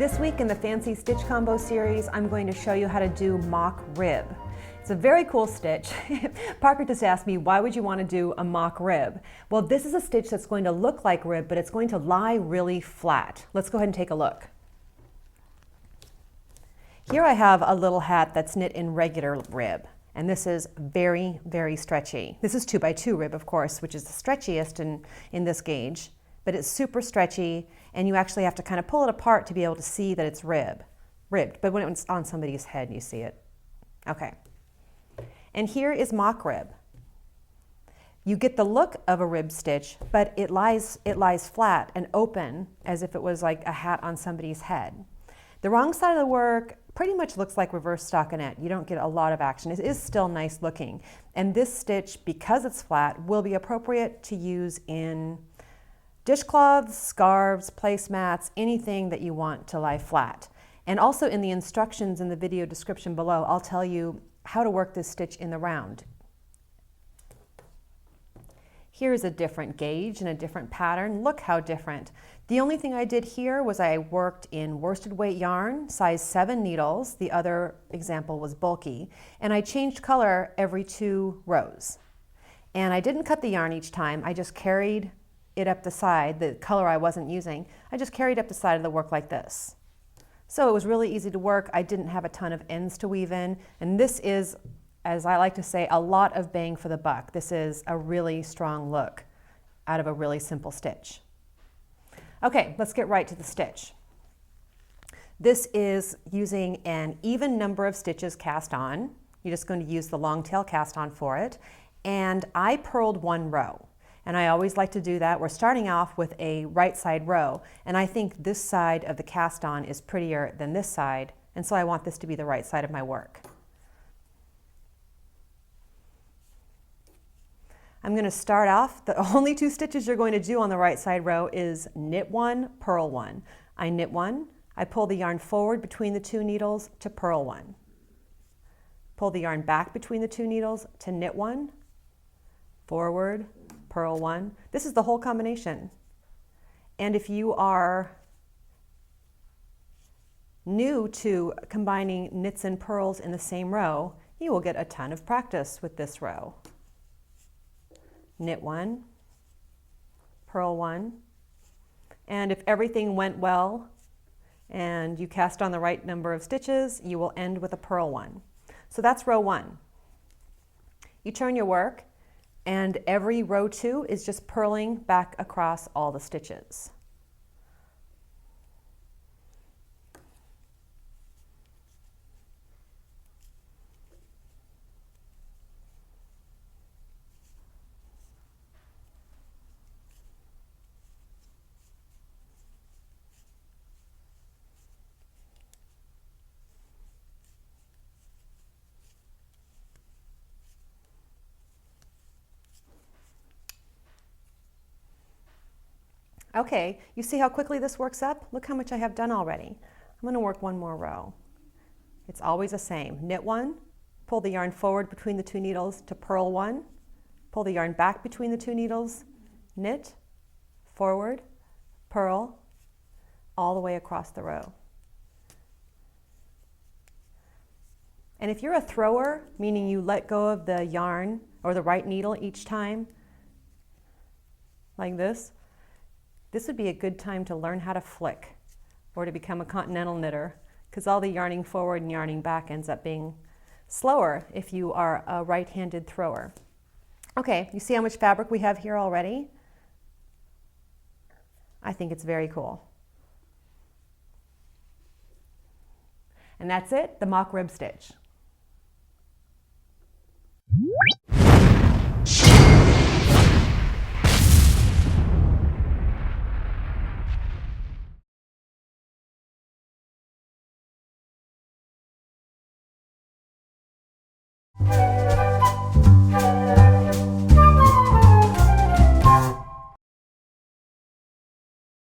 This week in the Fancy Stitch Combo series, I'm going to show you how to do mock rib. It's a very cool stitch. Parker just asked me, why would you want to do a mock rib? Well, this is a stitch that's going to look like rib, but it's going to lie really flat. Let's go ahead and take a look. Here I have a little hat that's knit in regular rib, and this is very, very stretchy. This is 2x2 rib, of course, which is the stretchiest in this gauge, but it's super stretchy, and you actually have to kind of pull it apart to be able to see that it's ribbed. But when it's on somebody's head, you see it. Okay. And here is mock rib. You get the look of a rib stitch, but it lies flat and open as if it was like a hat on somebody's head. The wrong side of the work pretty much looks like reverse stockinette. You don't get a lot of action. It is still nice looking. And this stitch, because it's flat, will be appropriate to use in dishcloths, scarves, placemats, anything that you want to lie flat. And also in the instructions in the video description below, I'll tell you how to work this stitch in the round. Here's a different gauge and a different pattern. Look how different. The only thing I did here was I worked in worsted weight yarn, size 7 needles. The other example was bulky. And I changed color every 2 rows. And I didn't cut the yarn each time. I just carried it up the side, the color I wasn't using. I just carried up the side of the work like this. So it was really easy to work. I didn't have a ton of ends to weave in. And this is, as I like to say, a lot of bang for the buck. This is a really strong look out of a really simple stitch. Okay, let's get right to the stitch. This is using an even number of stitches cast on. You're just going to use the long tail cast on for it. And I purled 1 row. And I always like to do that. We're starting off with a right side row, and I think this side of the cast on is prettier than this side, and so I want this to be the right side of my work. I'm going to start off, the only 2 stitches you're going to do on the right side row is knit 1, purl 1. I knit 1, I pull the yarn forward between the 2 needles to purl 1. Pull the yarn back between the 2 needles to knit 1, forward, purl 1. This is the whole combination. And if you are new to combining knits and purls in the same row, you will get a ton of practice with this row. Knit 1, purl 1, and if everything went well and you cast on the right number of stitches, you will end with a purl 1. So that's row 1. You turn your work, and every row 2 is just purling back across all the stitches. Okay, you see how quickly this works up? Look how much I have done already. I'm going to work 1 more row. It's always the same. Knit 1, pull the yarn forward between the 2 needles to purl 1, pull the yarn back between the 2 needles, knit, forward, purl, all the way across the row. And if you're a thrower, meaning you let go of the yarn or the right needle each time, like this would be a good time to learn how to flick or to become a continental knitter, because all the yarning forward and yarning back ends up being slower if you are a right-handed thrower. Okay, you see how much fabric we have here already? I think it's very cool. And that's it, the mock rib stitch.